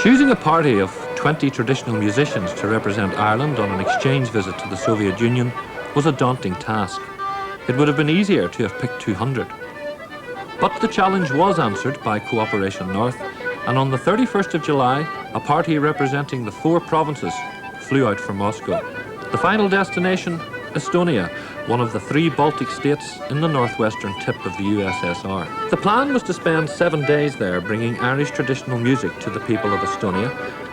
Choosing a party of 20 traditional musicians to represent Ireland on an exchange visit to the Soviet Union was a daunting task. It would have been easier to have picked 200. But the challenge was answered by Cooperation North, and on the 31st of July, a party representing the 4 provinces flew out from Moscow. The final destination, Estonia, one of the 3 Baltic states in the northwestern tip of the USSR. The plan was to spend 7 days there bringing Irish traditional music to the people of Estonia,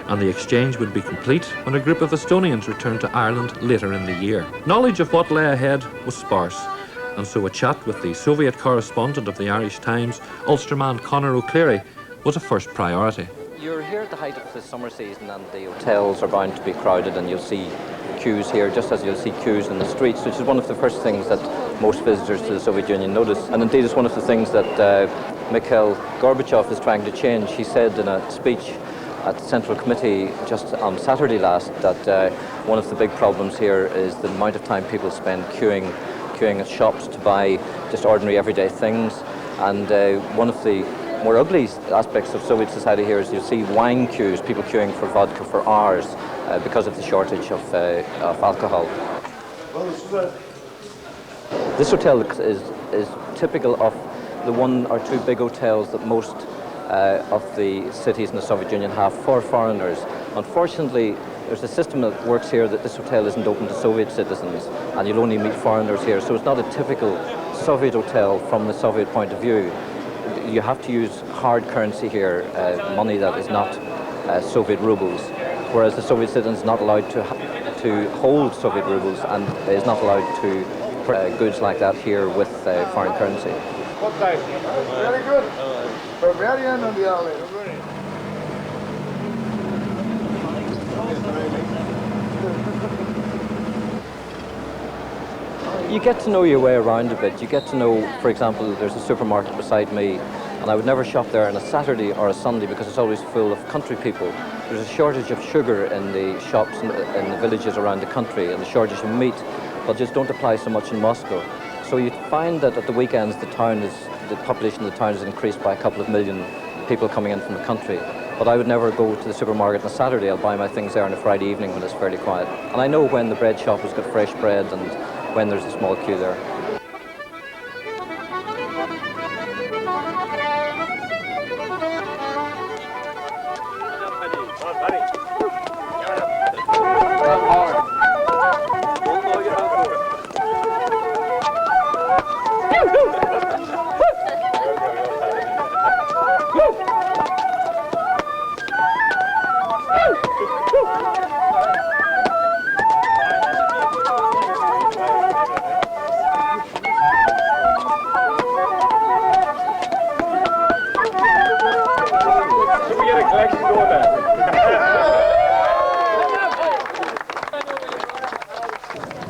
and the exchange would be complete when a group of Estonians returned to Ireland later in the year. Knowledge of what lay ahead was sparse, and so a chat with the Soviet correspondent of the Irish Times, Ulsterman Conor O'Clery, was a first priority. You're here at the height of the summer season and the hotels are bound to be crowded, and you'll see queues here just as you'll see queues in the streets, which is one of the first things that most visitors to the Soviet Union notice. And indeed it's one of the things that Mikhail Gorbachev is trying to change. He said in a speech at the Central Committee just on Saturday last that one of the big problems here is the amount of time people spend queuing at shops to buy just ordinary everyday things. And one of the more ugly aspects of Soviet society here is you see wine queues, people queuing for vodka for hours because of the shortage of alcohol. This hotel is typical of the 1 or 2 big hotels that most of the cities in the Soviet Union have for foreigners. Unfortunately, there's a system that works here that this hotel isn't open to Soviet citizens, and you'll only meet foreigners here, so it's not a typical Soviet hotel from the Soviet point of view. You have to use hard currency here, money that is not Soviet rubles, whereas the Soviet citizen is not allowed to hold Soviet rubles and is not allowed to goods like that here with foreign currency. Very good. Barbarian on the alley. You get to know your way around a bit. You get to know, for example, there's a supermarket beside me, and I would never shop there on a Saturday or a Sunday because it's always full of country people. There's a shortage of sugar in the shops in the villages around the country, and a shortage of meat, but just don't apply so much in Moscow. So you find that at the weekends the population of the town is increased by a couple of million people coming in from the country. But I would never go to the supermarket on a Saturday. I'll buy my things there on a Friday evening when it's fairly quiet. And I know when the bread shop has got fresh bread and when there's a small queue there.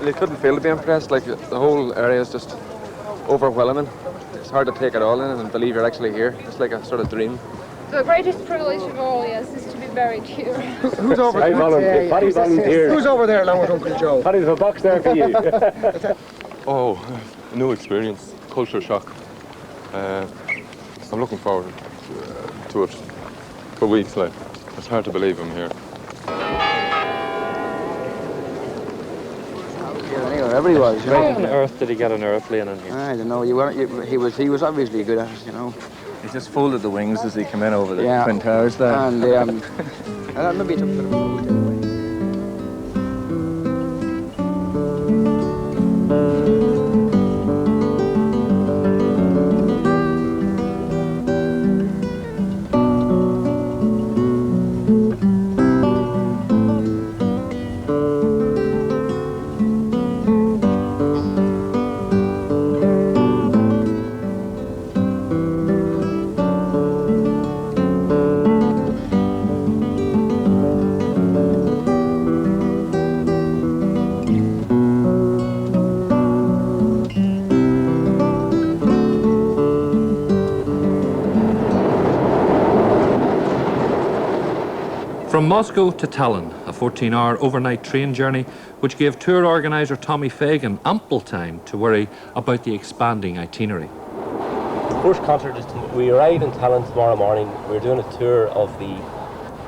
You couldn't fail to be impressed. Like, the whole area is just overwhelming. It's hard to take it all in and believe you're actually here. It's like a sort of dream. The greatest privilege of all, yes, is to be buried here. Who's over there? Paddy volunteered. Who's over there along with Uncle Joe? Paddy's a box there for you. Oh, a new experience, culture shock. I'm looking forward to it for weeks. Like, it's hard to believe I'm here. Wherever he was, you know. How on earth did he get an airplane in here? I don't know. He was obviously good at it, you know. He just folded the wings as he came in over the Twin Towers there. And maybe he took a bit of a boat anyway. From Moscow to Tallin, a 14-hour overnight train journey which gave tour organiser Tommaí Fegan ample time to worry about the expanding itinerary. First concert is we arrive in Tallin tomorrow morning. We're doing a tour of the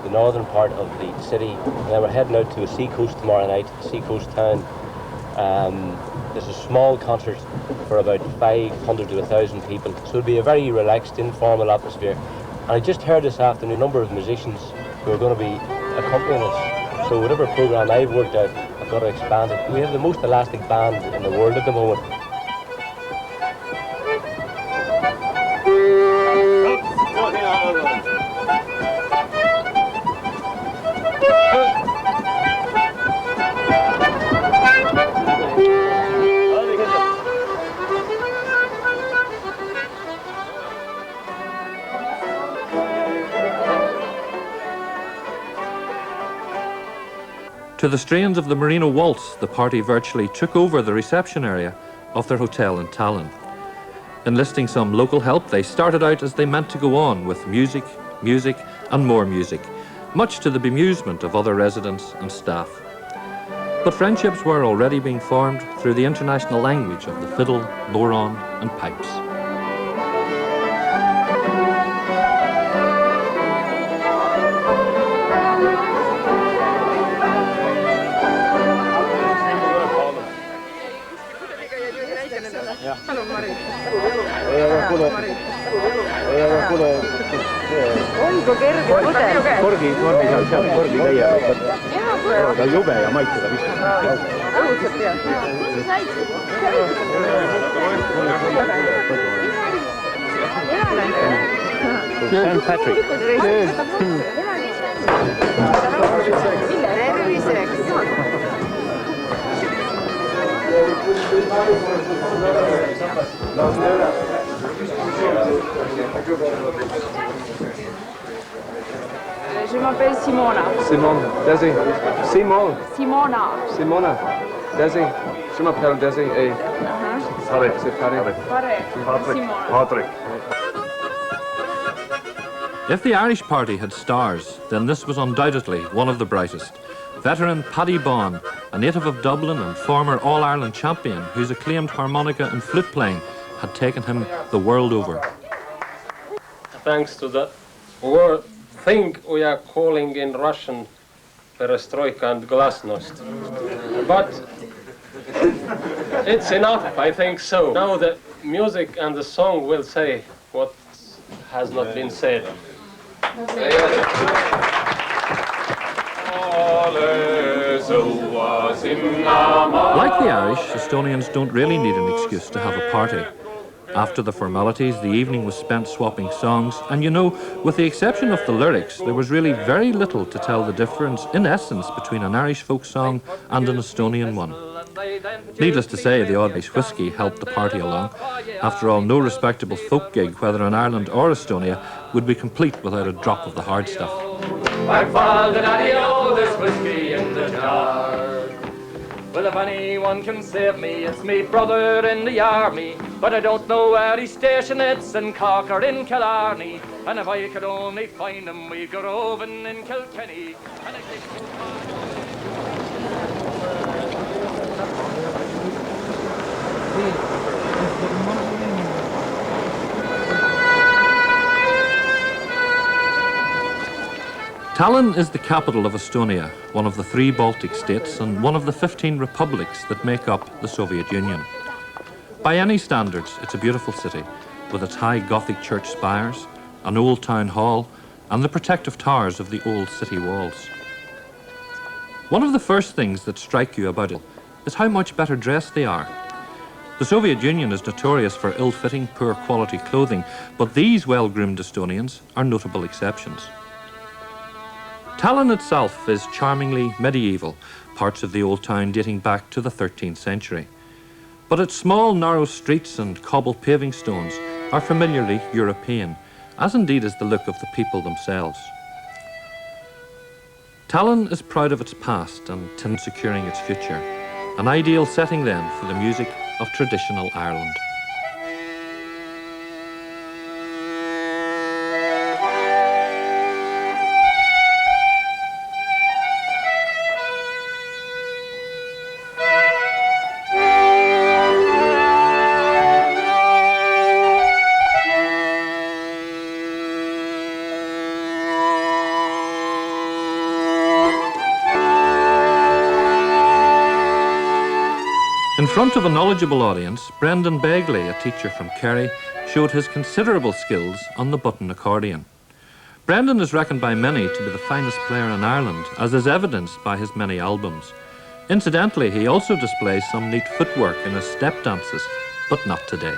northern part of the city, and then we're heading out to a seacoast tomorrow night, seacoast town. There's a small concert for about 500 to 1,000 people, so it'll be a very relaxed, informal atmosphere. And I just heard this afternoon a number of musicians who are going to be accompanying us. So whatever program I've worked out, I've got to expand it. We have the most elastic band in the world at the moment. To the strains of the Merino Waltz, the party virtually took over the reception area of their hotel in Tallin. Enlisting some local help, they started out as they meant to go on with music, music and more music, much to the bemusement of other residents and staff. But friendships were already being formed through the international language of the fiddle, bodhrán and pipes. Korgi seal, korgi täielikult. Ta on jube ja maitseda vist. St. Patrick. Je m'appelle Simona. Simon, Desi. Simon. Simona. Simona. Desi. Je m'appelle Desi. Et Patrick. C'est Patrick. Simona. Patrick. If the Irish party had stars, then this was undoubtedly one of the brightest. Veteran Paddy Bawn, a native of Dublin and former All-Ireland champion whose acclaimed harmonica and flute playing had taken him the world over. Thanks to the word thing we are calling in Russian perestroika and glasnost. But it's enough, I think so. Now the music and the song will say what has not been said. Like the Irish, Estonians don't really need an excuse to have a party. After the formalities, the evening was spent swapping songs, and you know, with the exception of the lyrics, there was really very little to tell the difference, in essence, between an Irish folk song and an Estonian one. Needless to say, the odd Irish whiskey helped the party along. After all, no respectable folk gig, whether in Ireland or Estonia, would be complete without a drop of the hard stuff. My father, daddy, oh, there's whiskey in the jar. Well, if anyone can save me, it's me brother in the army. But I don't know where he's stationed, it's in Cork or in Killarney. And if I could only find him, we'd go roving in Kilkenny. Tallinn is the capital of Estonia, one of the 3 Baltic states and one of the 15 republics that make up the Soviet Union. By any standards, it's a beautiful city, with its high Gothic church spires, an old town hall, and the protective towers of the old city walls. One of the first things that strike you about it is how much better dressed they are. The Soviet Union is notorious for ill-fitting, poor quality clothing, but these well-groomed Estonians are notable exceptions. Tallinn itself is charmingly medieval, parts of the old town dating back to the 13th century. But its small, narrow streets and cobbled paving stones are familiarly European, as indeed is the look of the people themselves. Tallinn is proud of its past and intends securing its future, an ideal setting then for the music of traditional Ireland. In front of a knowledgeable audience, Brendan Begley, a teacher from Kerry, showed his considerable skills on the button accordion. Brendan is reckoned by many to be the finest player in Ireland, as is evidenced by his many albums. Incidentally, he also displays some neat footwork in his step dances, but not today.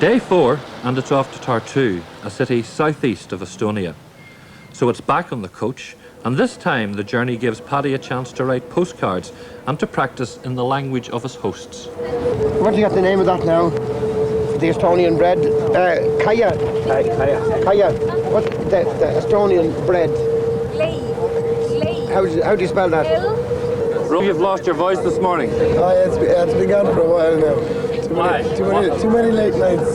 Day 4, and it's off to Tartu, a city southeast of Estonia. So it's back on the coach, and this time the journey gives Paddy a chance to write postcards and to practice in the language of his hosts. What do you got the name of that now? The Estonian bread? Kaya. Kaya. What the Estonian bread? How do you spell that? You've lost your voice this morning. It's been gone for a while now. Too many late nights.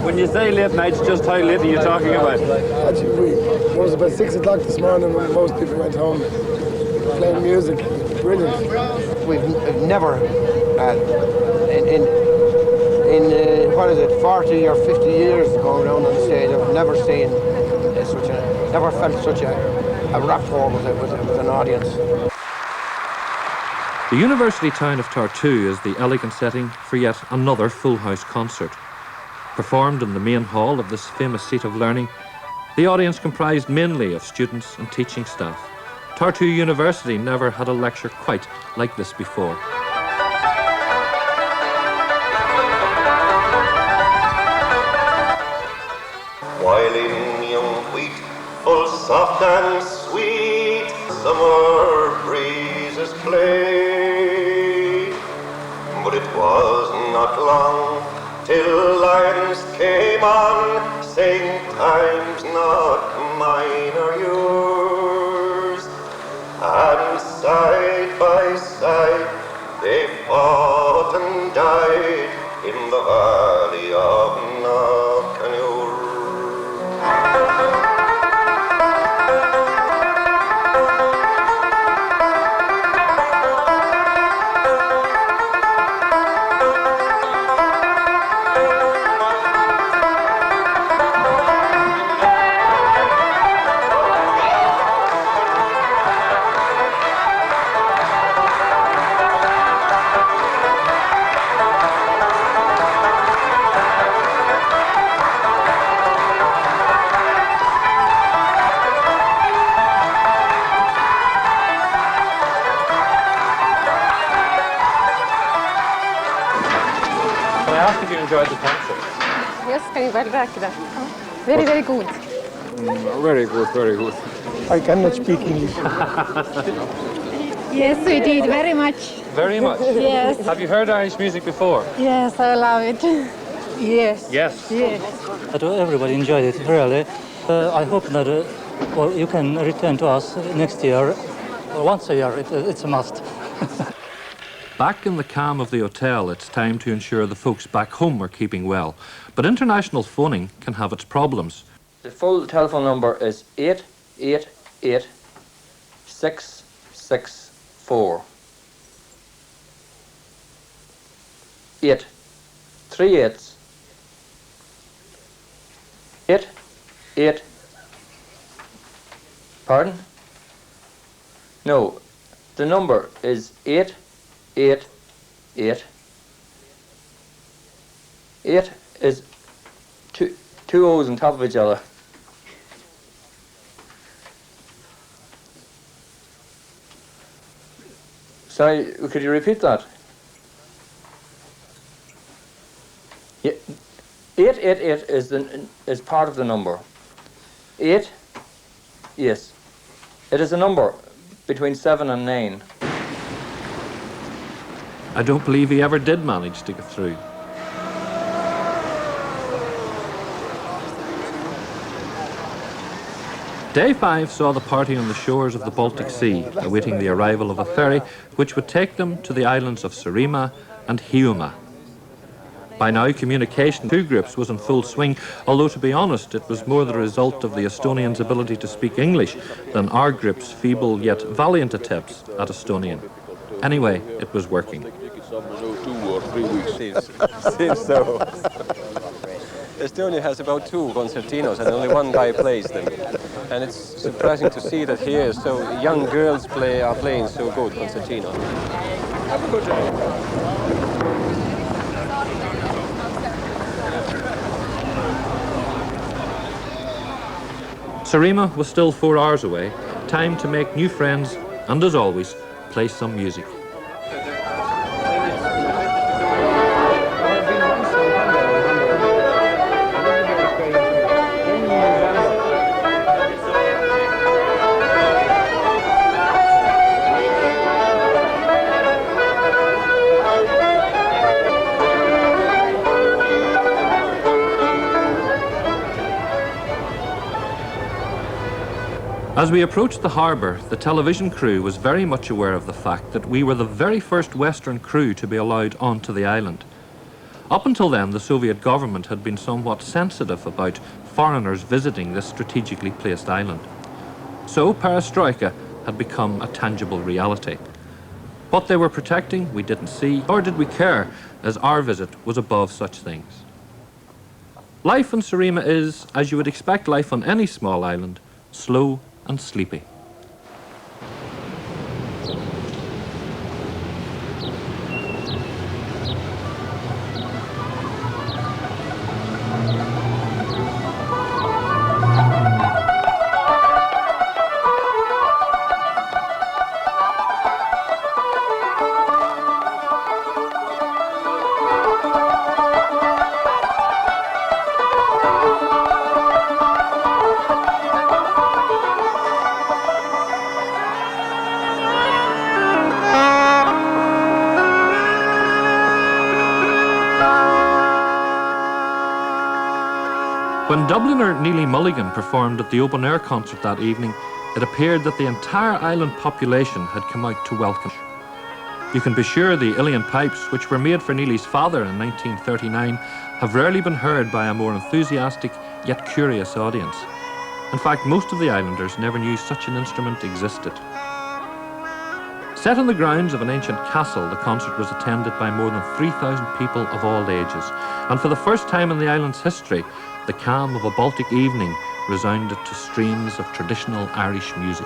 When you say late nights, just how late are you talking about? Actually, it was about 6 o'clock this morning when most people went home playing music. Brilliant. We've never, in what is it, 40 or 50 years going around on the stage, I've never seen never felt such a rapport with an audience. The university town of Tartu is the elegant setting for yet another full house concert. Performed in the main hall of this famous seat of learning, the audience comprised mainly of students and teaching staff. Tartu University never had a lecture quite like this before. While in young wheat, full soft and sweet, summer breezes play. But it was not long till lions came on, saying, "Time's not mine or yours." And side by side they fought and died in the valley of Knockanure. If you enjoyed the concert. Yes, can you rääkida? Very, very good. Very good, very good. I cannot speak English. Yes, we did, very much. Very much? Yes. Have you heard Irish music before? Yes, I love it. Yes. Yes. Yes. Everybody enjoyed it, really. I hope that well, you can return to us next year. Once a year, it's a must. Back in the calm of the hotel, it's time to ensure the folks back home are keeping well. But international phoning can have its problems. The full telephone number is 888-664. 8. 3 8s. 8. 8. Pardon? No, the number is 888. 8 is two O's on top of each other. Sorry, could you repeat that? Yeah, 888 is part of the number. 8, yes. It is a number between 7 and 9. I don't believe he ever did manage to get through. Day 5 saw the party on the shores of the Baltic Sea, awaiting the arrival of a ferry which would take them to the islands of Sarima and Hiuuma. By now, communication between two groups was in full swing, although to be honest, it was more the result of the Estonians' ability to speak English than our group's feeble yet valiant attempts at Estonian. Anyway, it was working. 2 or 3 weeks. Seems so. Estonia has about 2 concertinos and only one guy plays them. And it's surprising to see that here so young girls are playing so good concertinos. Have a good day. Sarima was still 4 hours away, time to make new friends and, as always, play some music. As we approached the harbour, the television crew was very much aware of the fact that we were the very first Western crew to be allowed onto the island. Up until then, the Soviet government had been somewhat sensitive about foreigners visiting this strategically placed island. So perestroika had become a tangible reality. What they were protecting, we didn't see, nor did we care, as our visit was above such things. Life in Sarima is, as you would expect life on any small island, slow and sleepy. When Dubliner Neillídh Mulligan performed at the open-air concert that evening, it appeared that the entire island population had come out to welcome. You can be sure the Uilleann pipes, which were made for Neillídh's father in 1939, have rarely been heard by a more enthusiastic yet curious audience. In fact, most of the islanders never knew such an instrument existed. Set on the grounds of an ancient castle, the concert was attended by more than 3,000 people of all ages, and for the first time in the island's history, the calm of a Baltic evening resounded to streams of traditional Irish music.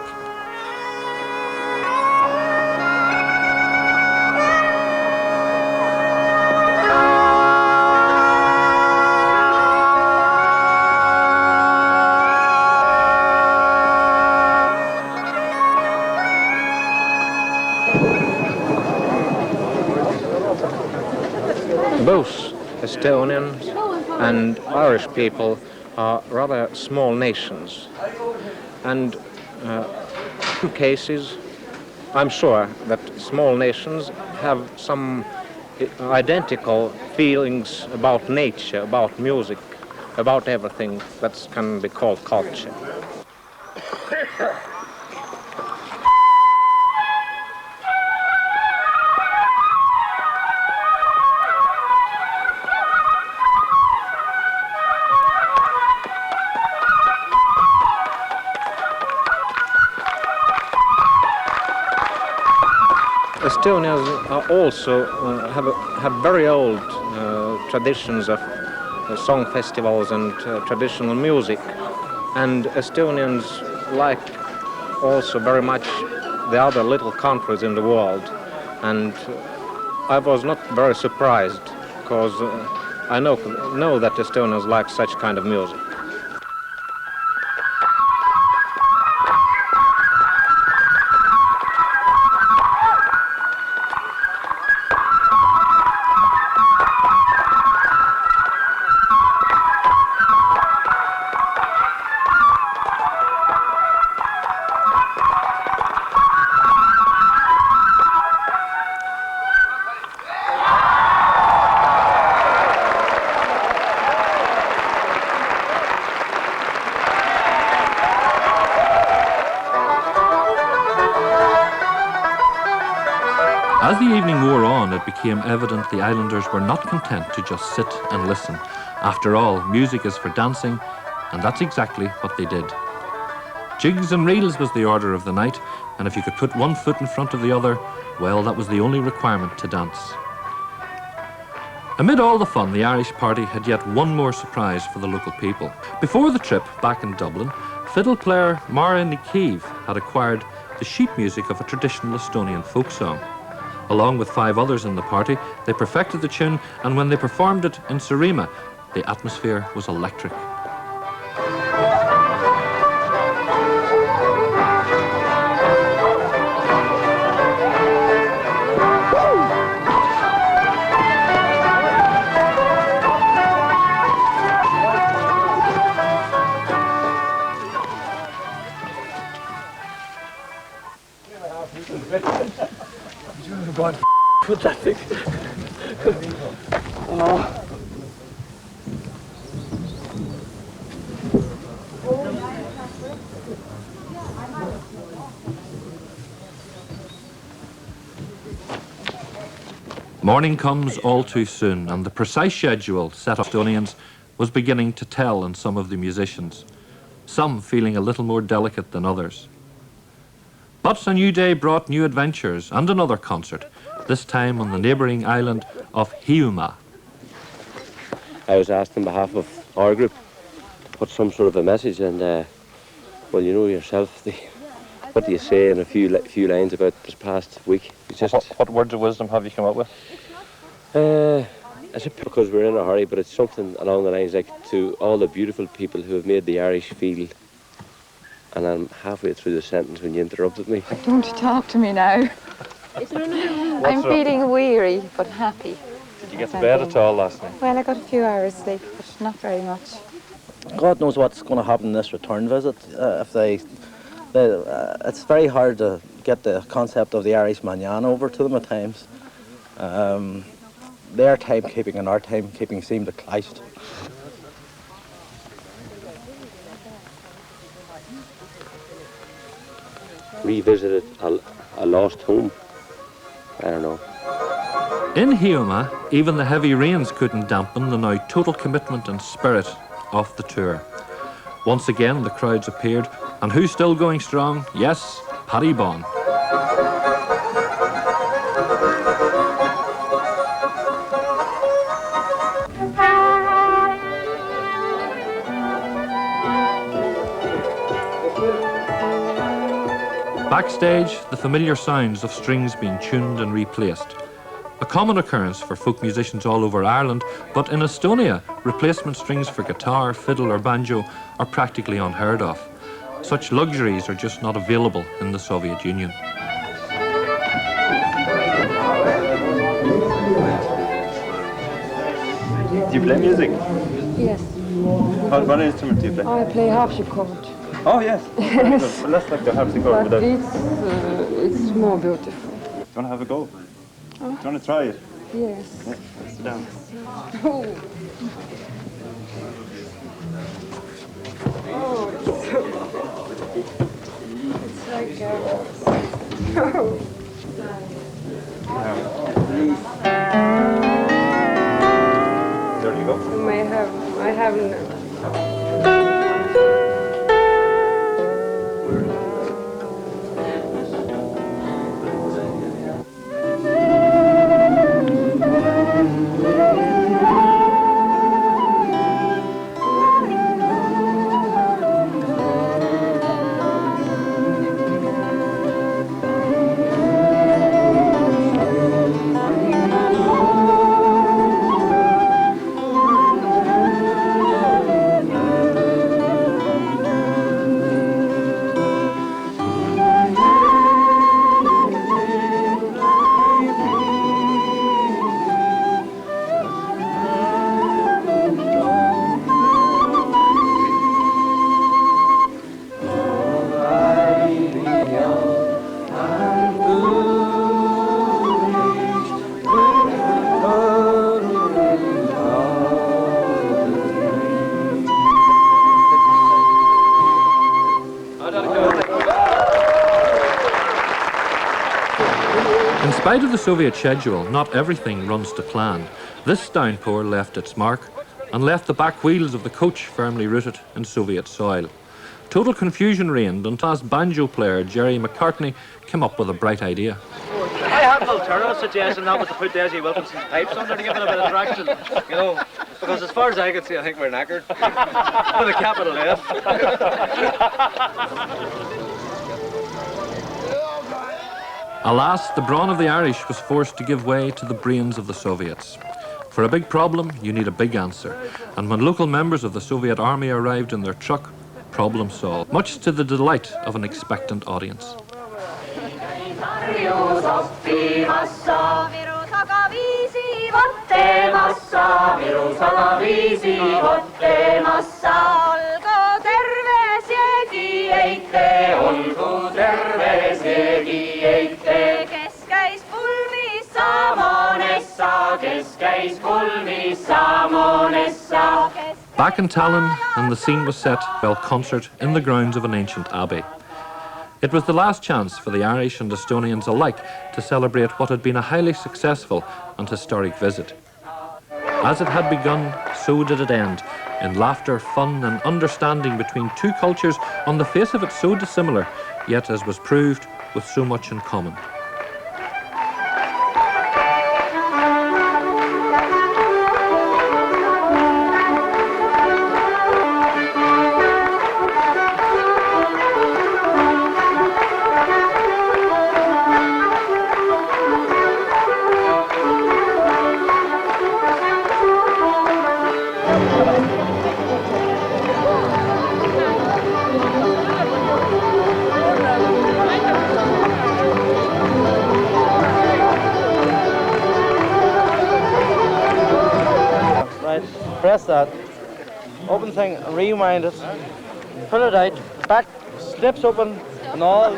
Both Estonians and Irish people are rather small nations, and cases, I'm sure that small nations have some identical feelings about nature, about music, about everything that can be called culture. Estonians are also have very old traditions of song festivals and traditional music, and Estonians like also very much the other little countries in the world, and I was not very surprised because I know that Estonians like such kind of music. As the evening wore on, it became evident the islanders were not content to just sit and listen. After all, music is for dancing, and that's exactly what they did. Jigs and reels was the order of the night, and if you could put one foot in front of the other, well, that was the only requirement to dance. Amid all the fun, the Irish party had yet one more surprise for the local people. Before the trip back in Dublin, fiddle player Neillídh had acquired the sheet music of a traditional Estonian folk song. Along with 5 others in the party, they perfected the tune, and when they performed it in Sarima, the atmosphere was electric. Put that thing. Morning comes all too soon, and the precise schedule set up Estonians was beginning to tell on some of the musicians, some feeling a little more delicate than others. But a new day brought new adventures and another concert, this time on the neighbouring island of Hiuuma. I was asked on behalf of our group to put some sort of a message, and well, you know yourself, what do you say in a few lines about this past week? What words of wisdom have you come up with? It's because we're in a hurry, but it's something along the lines like, to all the beautiful people who have made the Irish feel. And I'm halfway through the sentence when you interrupted me. Don't talk to me now. I'm feeling weary but happy. Did you get to bed at all last night? Well, I got a few hours sleep, but not very much. God knows what's going to happen in this return visit. It's very hard to get the concept of the Irish manana over to them at times. Their timekeeping and our timekeeping seem to clash. Revisited a lost home. I don't know. In Hiuuma, even the heavy rains couldn't dampen the now total commitment and spirit of the tour. Once again, the crowds appeared, and who's still going strong? Yes, Paddy Bon. Backstage, the familiar sounds of strings being tuned and replaced. A common occurrence for folk musicians all over Ireland, but in Estonia, replacement strings for guitar, fiddle or banjo are practically unheard of. Such luxuries are just not available in the Soviet Union. Do you play music? Yes. What instrument do you play? I play harpsichord. Oh, yes. Very good. Well, let's take the harpsichord with But us. it's more beautiful. Do you want to have a go? Do you want to try it? Yes. Yeah, sit down. Oh. Oh, it's so it's like a... There you go. I haven't. In spite of the Soviet schedule, not everything runs to plan. This downpour left its mark and left the back wheels of the coach firmly rooted in Soviet soil. Total confusion reigned until as banjo player Jerry McCartney came up with a bright idea. I had an alternative suggestion, that was to put Desi Wilkinson's pipes under to give it a bit of traction, you know, because as far as I could see, I think we're knackered. With a capital F. Alas, the brawn of the Irish was forced to give way to the brains of the Soviets. For a big problem, you need a big answer. And when local members of the Soviet army arrived in their truck, problem solved, much to the delight of an expectant audience. Back in Tallin, and the scene was set for a concert in the grounds of an ancient abbey. It was the last chance for the Irish and Estonians alike to celebrate what had been a highly successful and historic visit. As it had begun, so did it end, in laughter, fun and understanding between two cultures on the face of it so dissimilar, yet, as was proved, with so much in common. Press that, open thing, rewind it, pull it out, back, snips open, and all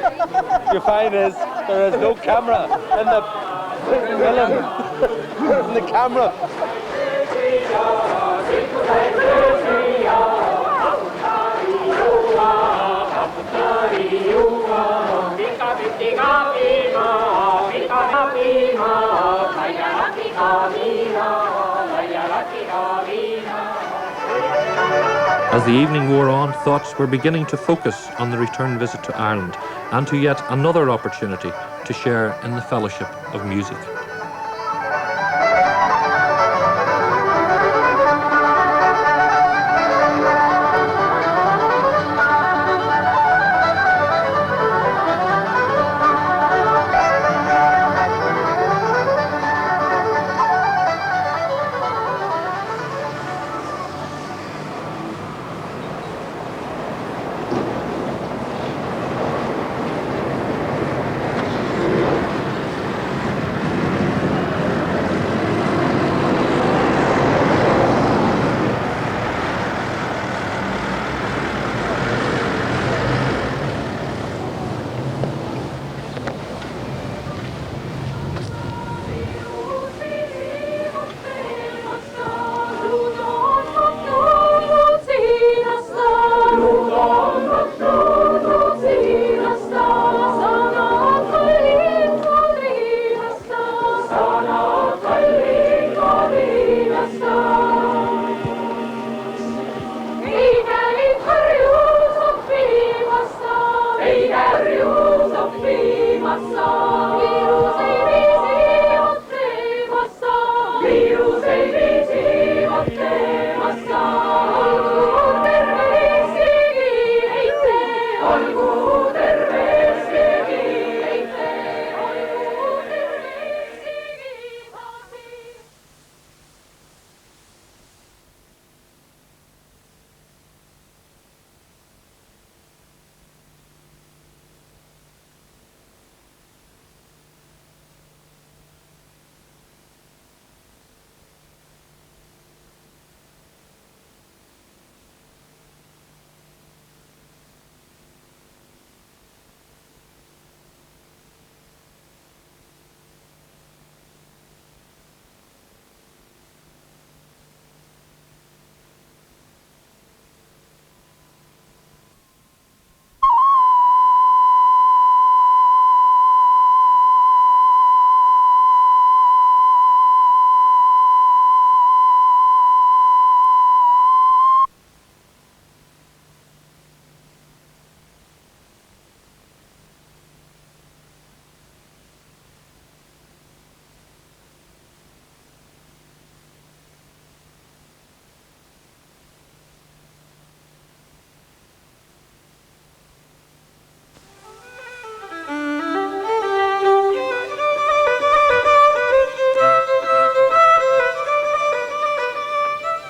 you find is there is no camera in the film, in the camera. As the evening wore on, thoughts were beginning to focus on the return visit to Ireland and to yet another opportunity to share in the fellowship of music.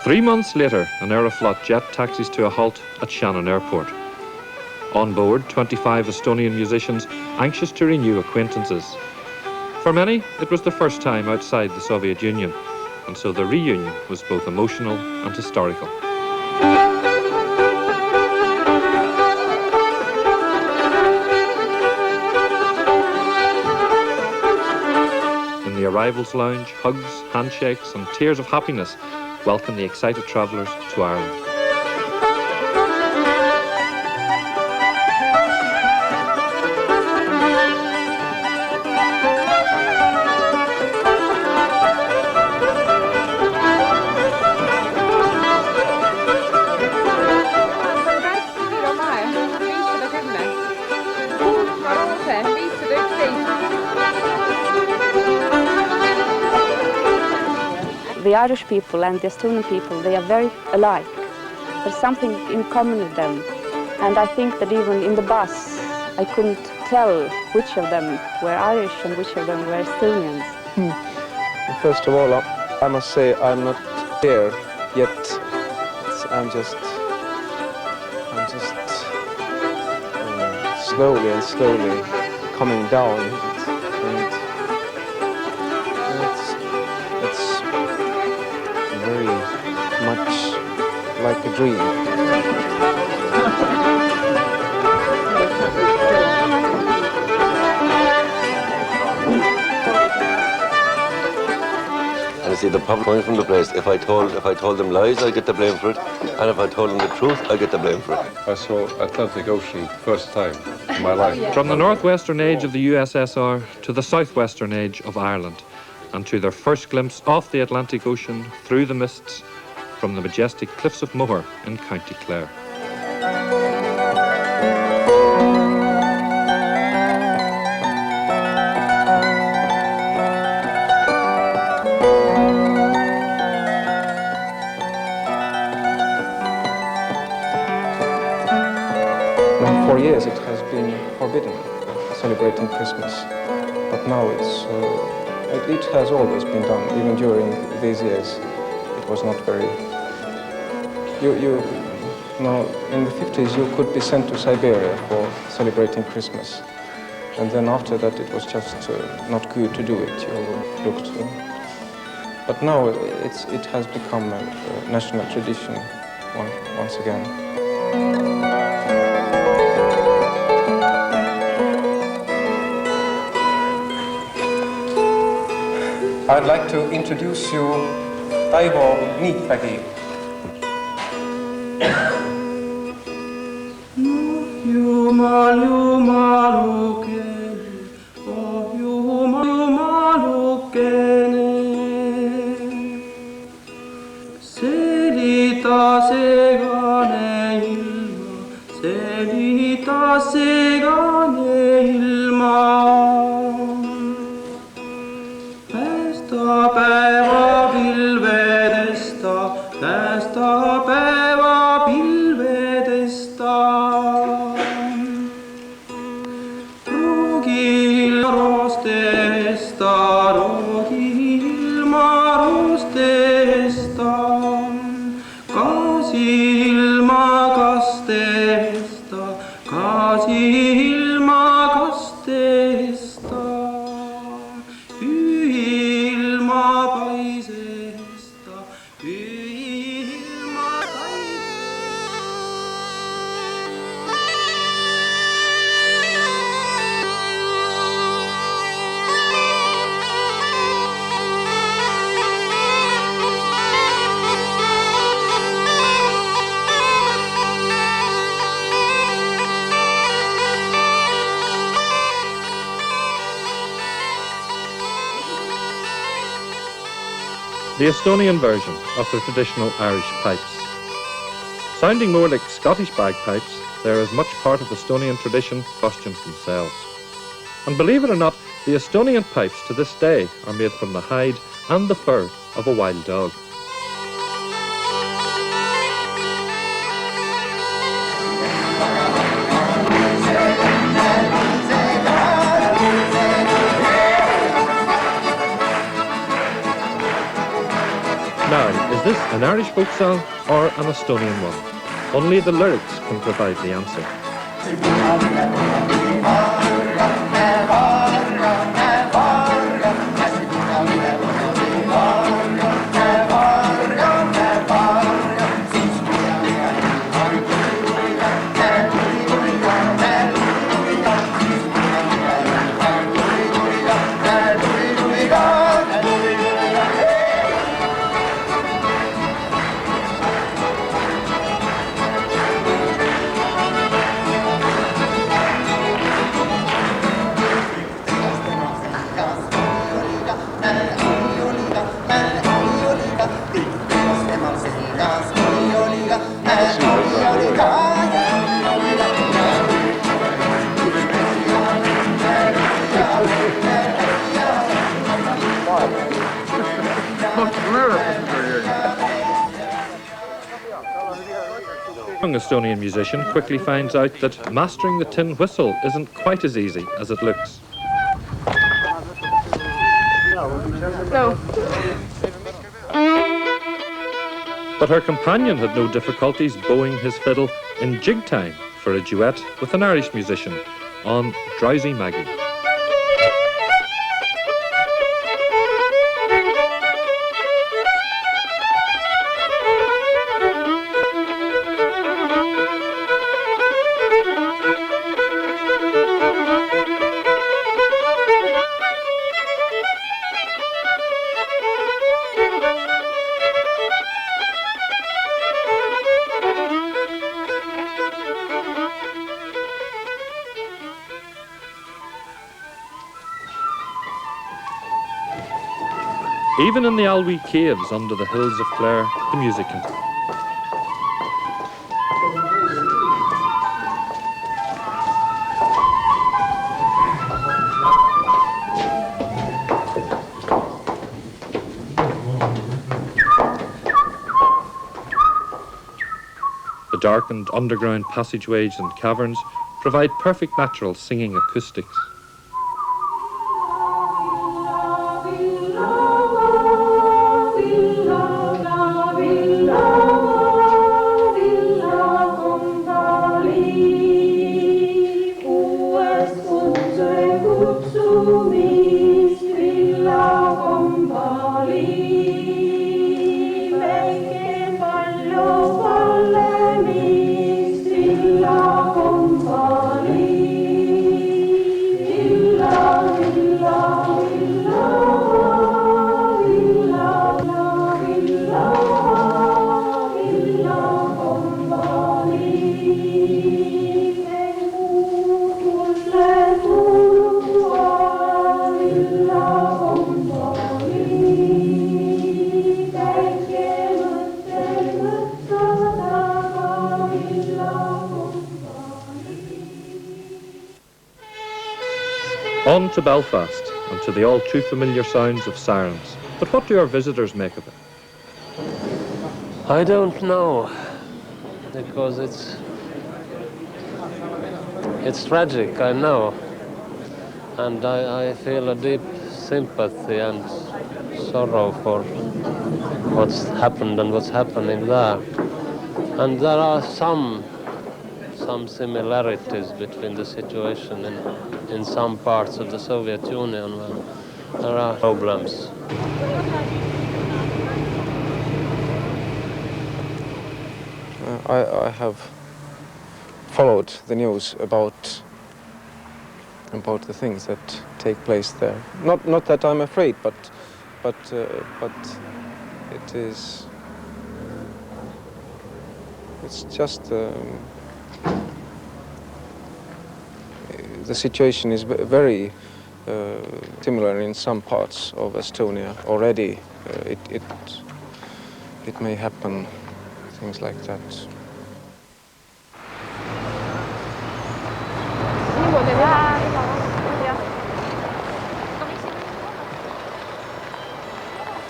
3 months later, an Aeroflot jet taxis to a halt at Shannon Airport. On board, 25 Estonian musicians anxious to renew acquaintances. For many, it was the first time outside the Soviet Union, and so the reunion was both emotional and historical. In the arrivals lounge, hugs, handshakes and tears of happiness welcomed the excited travellers to Ireland. The Irish people and the Estonian people, they are very alike. There's something in common with them. And I think that even in the bus, I couldn't tell which of them were Irish and which of them were Estonians. First of all, I must say I'm not there yet. I'm just slowly and slowly coming down. And it's very much like a dream. And you see, the public coming from the place, if I told them lies, I get the blame for it, and if I told them the truth, I get the blame for it. I saw Atlantic Ocean first time in my life. From the northwestern edge of the USSR to the southwestern edge of Ireland, and to their first glimpse off the Atlantic Ocean through the mists from the majestic cliffs of Moher in County Clare. For years it has been forbidden celebrating Christmas, but now it has always been done. Even during these years, it was not very. In the 50s you could be sent to Siberia for celebrating Christmas, and then after that it was just not good to do it. You looked, but now it has become a national tradition once again. I'd like to introduce you Taivo Niitvägi. Jumal, Jumalukene, oh Jumal, Jumalukene. Selita segane ilma, selita segane ilma. Päeva pilvedesta, tästä päeva pilvedesta. Roogilma roostesta, roogilma roostesta. Kaasilma kastesta, kaasilma kastesta. The Estonian version of the traditional Irish pipes. Sounding more like Scottish bagpipes, they're as much part of Estonian tradition as costumes themselves. And believe it or not, the Estonian pipes to this day are made from the hide and the fur of a wild dog. Now, is this an Irish folk song or an Estonian one? Only the lyrics can provide the answer. A young Estonian musician quickly finds out that mastering the tin whistle isn't quite as easy as it looks. No. But her companion had no difficulties bowing his fiddle in jig time for a duet with an Irish musician on Drowsy Maggie. Even in the Alwee caves under the hills of Clare, the music can. The darkened underground passageways and caverns provide perfect natural singing acoustics. On to Belfast, and to the all too familiar sounds of sirens. But what do our visitors make of it? I don't know, because it's tragic, I know, and I feel a deep sympathy and sorrow for what's happened and what's happening there. And there are some similarities between the situation in some parts of the Soviet Union where there are problems. I have followed the news about the things that take place there. Not that I'm afraid, but it's just the situation is very similar in some parts of Estonia already. It may happen, things like that.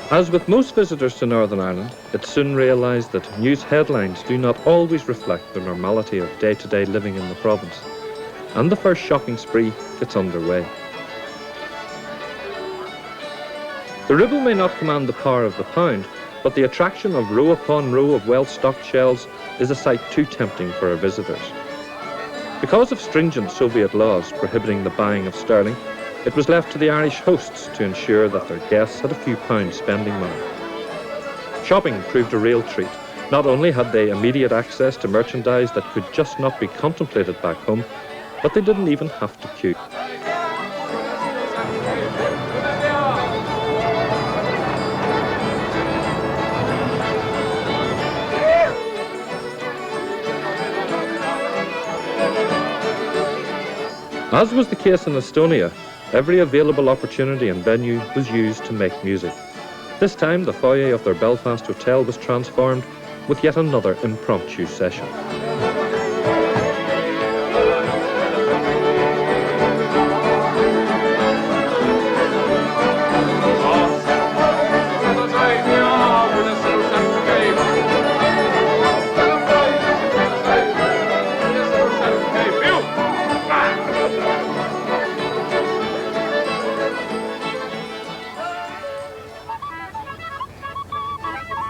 As with most visitors to Northern Ireland, it's soon realised that news headlines do not always reflect the normality of day-to-day living in the province, and the first shocking spree gets underway. The ruble may not command the power of the pound, but the attraction of row upon row of well-stocked shelves is a sight too tempting for our visitors. Because of stringent Soviet laws prohibiting the buying of sterling, it was left to the Irish hosts to ensure that their guests had a few pounds spending money. Shopping proved a real treat. Not only had they immediate access to merchandise that could just not be contemplated back home, but they didn't even have to queue. As was the case in Estonia, every available opportunity and venue was used to make music. This time, the foyer of their Belfast hotel was transformed with yet another impromptu session.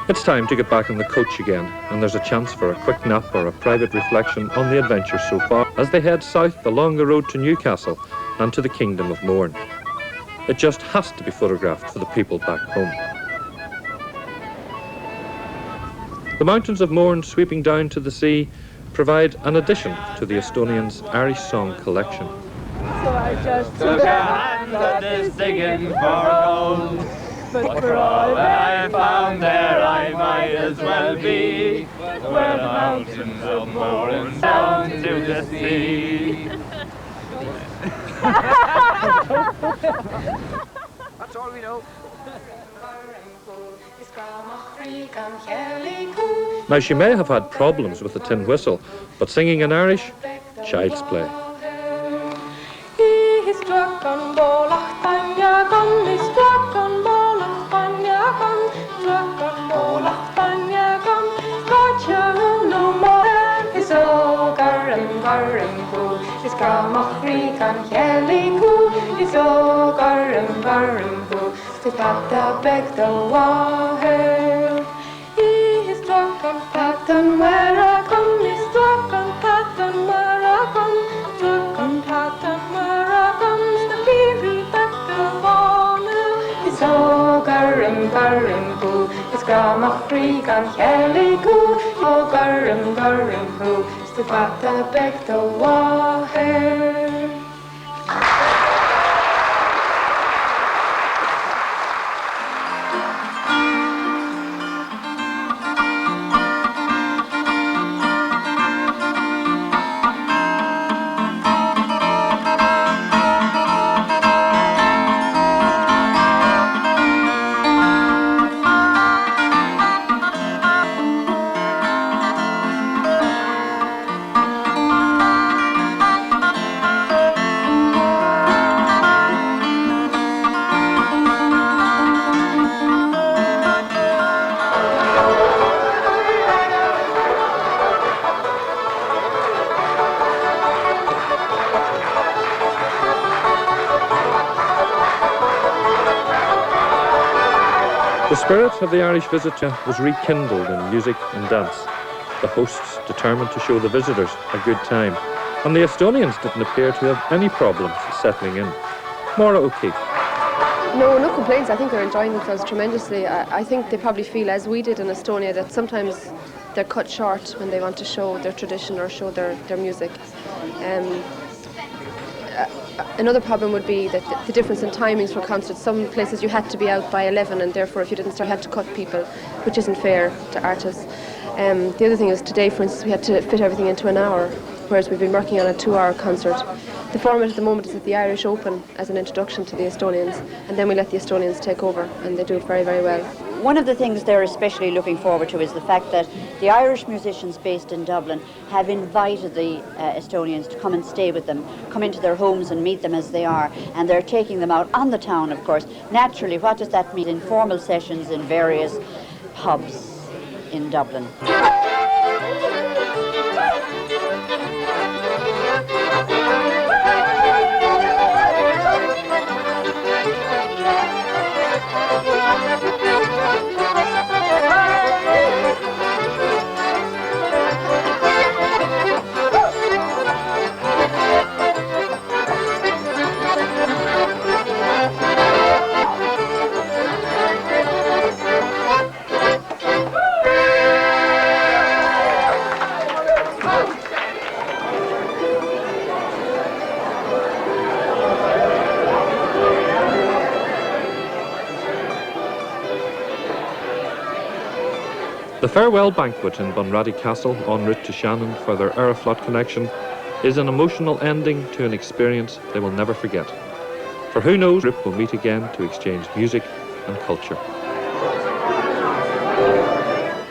It's time to get back in the coach again, and there's a chance for a quick nap or a private reflection on the adventure so far as they head south along the road to Newcastle and to the Kingdom of Mourne. It just has to be photographed for the people back home. The mountains of Mourne sweeping down to the sea provide an addition to the Estonians' Irish song collection. So I just took a hand at this digging for gold. But for all that I found there, I might as well be where the mountains of Mourne down to the sea. That's all we know. Now, she may have had problems with the tin whistle, but singing in Irish, child's play. The spirit of the Irish visitor was rekindled in music and dance. The hosts determined to show the visitors a good time, and the Estonians didn't appear to have any problems settling in. Maura O'Keefe. No complaints. I think they're enjoying themselves tremendously. I think they probably feel, as we did in Estonia, that sometimes they're cut short when they want to show their tradition or show their music. Another problem would be that the difference in timings for concerts. Some places you had to be out by 11, and therefore if you didn't start, you had to cut people, which isn't fair to artists. The other thing is today, for instance, we had to fit everything into an hour, whereas we've been working on a 2-hour concert. The format at the moment is that the Irish open as an introduction to the Estonians, and then we let the Estonians take over, and they do it very, very well. One of the things they're especially looking forward to is the fact that the Irish musicians based in Dublin have invited the Estonians to come and stay with them, come into their homes and meet them as they are, and they're taking them out on the town, of course. Naturally, what does that mean? Informal sessions in various pubs in Dublin. The farewell banquet in Bunratty Castle en route to Shannon for their Aeroflot connection is an emotional ending to an experience they will never forget. For who knows, the group will meet again to exchange music and culture.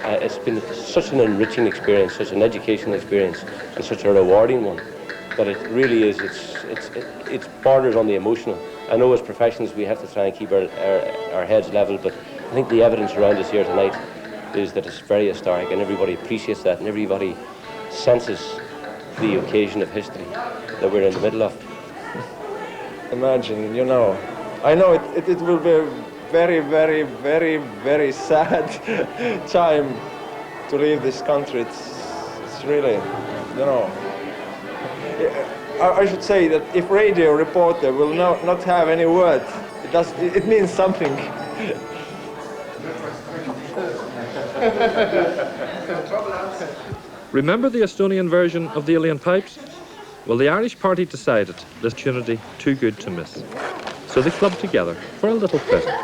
It's been such an enriching experience, such an educational experience, and such a rewarding one. But it really is, it's borders on the emotional. I know as professionals we have to try and keep our heads level, but I think the evidence around us here tonight is that it's very historic, and everybody appreciates that, and everybody senses the occasion of history that we're in the middle of. Imagine, you know, I know it will be a very, very, very, very sad time to leave this country. It's really, you know, I should say that if radio reporter will not have any words, it means something. Remember the Estonian version of the Alien Pipes? Well, the Irish party decided this opportunity too good to miss. So they clubbed together for a little present.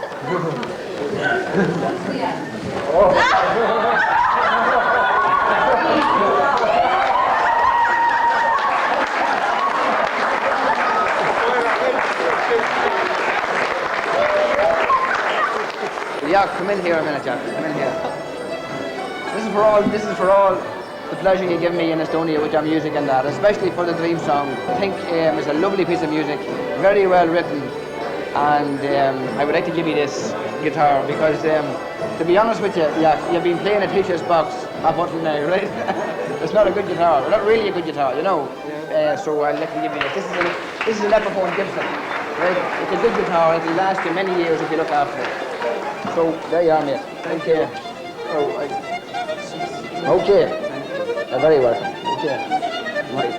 Yeah, come in here a minute, Jack. Come in here. This is for all the pleasure you give me in Estonia with your music and that, especially for the Dream Song. I think it's a lovely piece of music, very well written, and I would like to give you this guitar because, to be honest with you, yeah, you've been playing a teacher's box up until now, right? It's not a good guitar, not really a good guitar, you know. So I'd like to give you this. This is an Epiphone Gibson, right? It's a good guitar. It'll last you many years if you look after it. So there you are, mate. Okay. Okay. You're very welcome. Okay. Right.